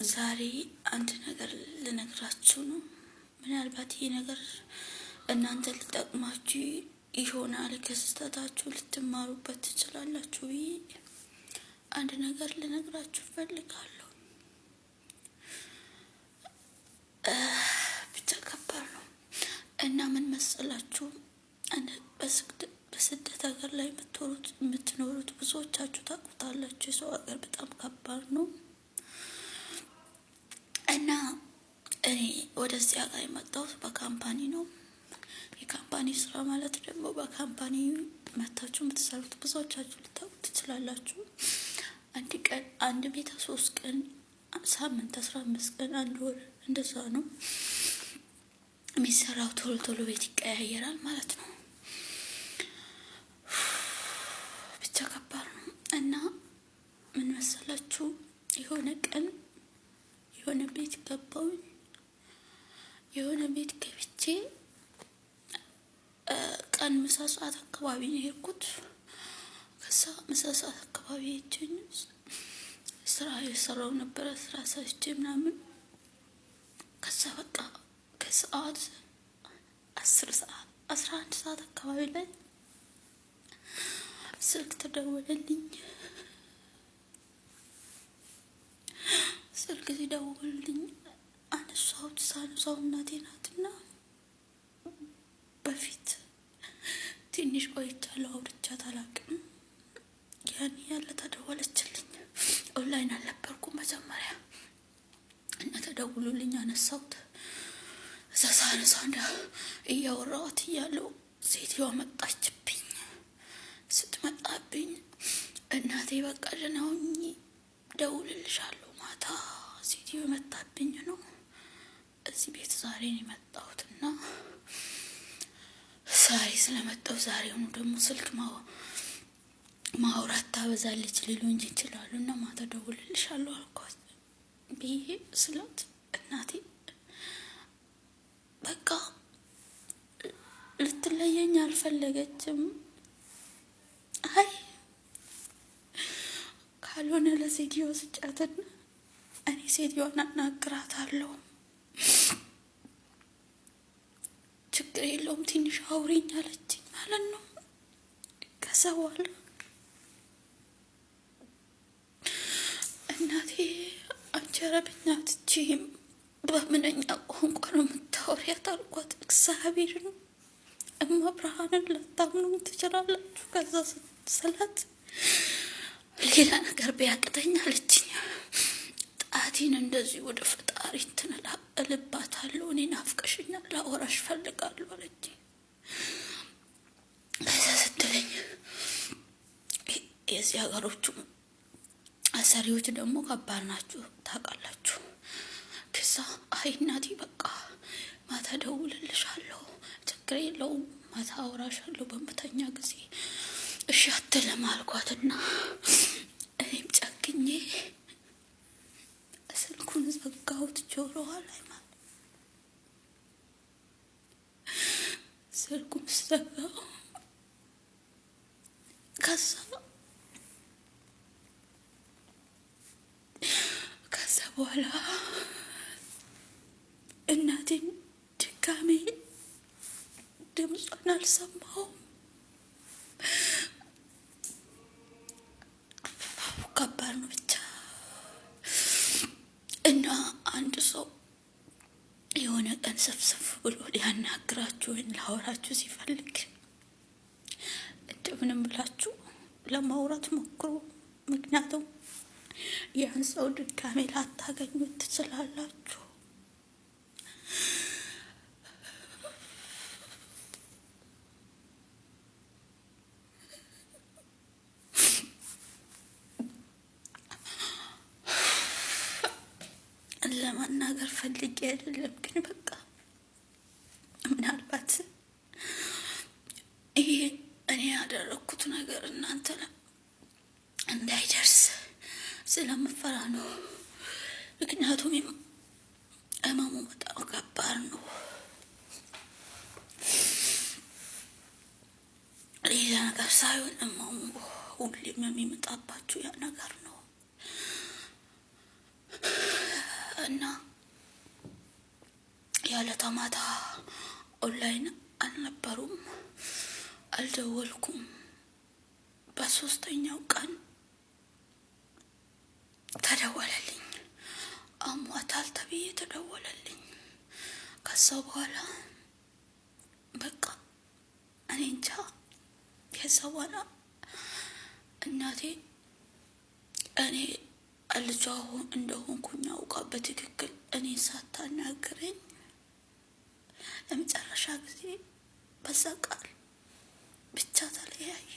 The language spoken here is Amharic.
ዛሬ አንድ ነገር ልነግራችሁ ነው። ምናልባት ይሄ ነገር እናንተ ልጠቅማችሁ ይሆናል፣ ከስህተታችሁ ልትማሩበት ትችላላችሁ። አንድ ነገር ልነግራችሁ ፈልጋለሁ። ብቻ ከባድ ነው እና ምን መሰላችሁ፣ በስደት ሀገር ላይ የምትኖሩት ብዙዎቻችሁ ታውቁታላችሁ። የሰው ሀገር በጣም ከባድ ነው እና እኔ ወደዚህ ሀገር የመጣሁት በካምፓኒ ነው። የካምፓኒ ስራ ማለት ደግሞ በካምፓኒ መታችሁ የምትሰሩት ብዙዎቻችሁ ልታውቁ ትችላላችሁ። አንድ ቀን አንድ ቤት 3 ቀን፣ ሳምንት 15 ቀን፣ 1 ወር እንደዛ ነው የሚሰራው። ቶሎ ቤት ይቀያየራል ማለት ነው። ብቻ ከባድ ነው እና ምን መሰላችሁ፣ የሆነ ቀን የሆነ ቤት ገባሁኝ። የሆነ ቤት ገብቼ ቀን ምሳ ሰዓት አካባቢ ነው የሄድኩት። ከዛ ምሳ ሰዓት አካባቢ ሄጄ ስራ የሰራው ነበረ። ስራ ሰርቼ ምናምን ከዛ በቃ ከሰዓት 11 ሰዓት አካባቢ ላይ ስልክ ተደወለልኝ። ስልክ ሲደውልልኝ አነሳሁት። ሳነሳው እናቴ ናትና በፊት ትንሽ ቆይቻለሁ፣ አውርቻት አላውቅም። ያን ያለ ተደወለችልኝ። ኦንላይን አልነበርኩም መጀመሪያ እና ተደውሎልኝ አነሳሁት። እዛ ሳነሳው እያወራኋት እያለሁ ሴትዮዋ መጣችብኝ። ስትመጣብኝ እናቴ በቃ ደህና ሁኚ እደውልልሻለሁ ማታ፣ ሴትዮ መጣብኝ ነው እዚህ ቤት ዛሬ ነው የመጣሁትና ዛሬ ስለመጣሁ ዛሬውኑ ደግሞ ስልክ ማውራት ታበዛለች ሊሉኝ ይችላሉ እና ማታ እደውልልሻለሁ አልኳት ብዬ ስላት እናቴ በቃ ልትለየኝ አልፈለገችም። አይ ካልሆነ ለሴትዮ ስጫትና እኔ ሴትዮዋን አናግራታለሁ፣ ችግር የለውም ትንሽ አውሪኝ አለችኝ ማለት ነው። ከዛ በኋላ እናቴ አንቺ አረብኛ አትችይም፣ በምንኛ ቋንቋ ነው የምታወሪያት አልኳት። እግዚአብሔርን እማ ብርሃንን ላታምኑ ትችላላችሁ። ከዛ ስላት ሌላ ነገር ቢያቅተኝ አለችኝ። ጣቴን እንደዚህ ወደ ፈጣሪ እልባታለሁ። እኔ ናፍቀሽኛል፣ ላወራሽ ፈልጋለሁ አለችኝ። ከዛ ስትለኝ የዚህ ሀገሮቹ አሰሪዎች ደግሞ ከባድ ናችሁ ታውቃላችሁ። ከዛ አይ እናቴ በቃ ማታ እደውልልሻለሁ፣ ችግር የለውም ማታ አወራሻለሁ በምተኛ ጊዜ እሺ አትልም አልኳትና እኔም ጨክኜ ስልኩን ዘጋሁት። ጆሮዋ ላይ ማለት ስልኩን ዘጋው። ከዛ በኋላ እናቴን ድጋሜ ድምጿን አልሰማሁም። ከባድ ነው ብቻ እና አንድ ሰው የሆነ ቀን ሰፍሰፍ ብሎ ሊያናግራችሁ ወይም ላወራችሁ ሲፈልግ እንደምንም ብላችሁ ለማውራት ሞክሩ። ምክንያቱም ያን ሰው ድጋሜ ላታገኙት ትችላላችሁ። ለማናገር ፈልጌ አይደለም፣ ግን በቃ ምናልባት ይሄ እኔ ያደረኩት ነገር እናንተ እንዳይደርስ ስለምፈራ ነው። ምክንያቱም ህመሙ በጣም ከባድ ነው። ሌላ ነገር ሳይሆን ህመሙ ሁሌም የሚመጣባችሁ ያ ነገር ነው። ለታ ማታ ኦንላይን አልነበሩም፣ አልደወልኩም። በሶስተኛው ቀን ተደወለልኝ። አሟታል ተብዬ ተደወለልኝ። ከዛ በኋላ በቃ እኔ እንጃ። ከዛ በኋላ እናቴ እኔ ልጇ እንደሆንኩኝ አውቃ በትክክል እኔ ሳታናግረኝ ለመጨረሻ ጊዜ በዛ ቃል ብቻ ተለያየ።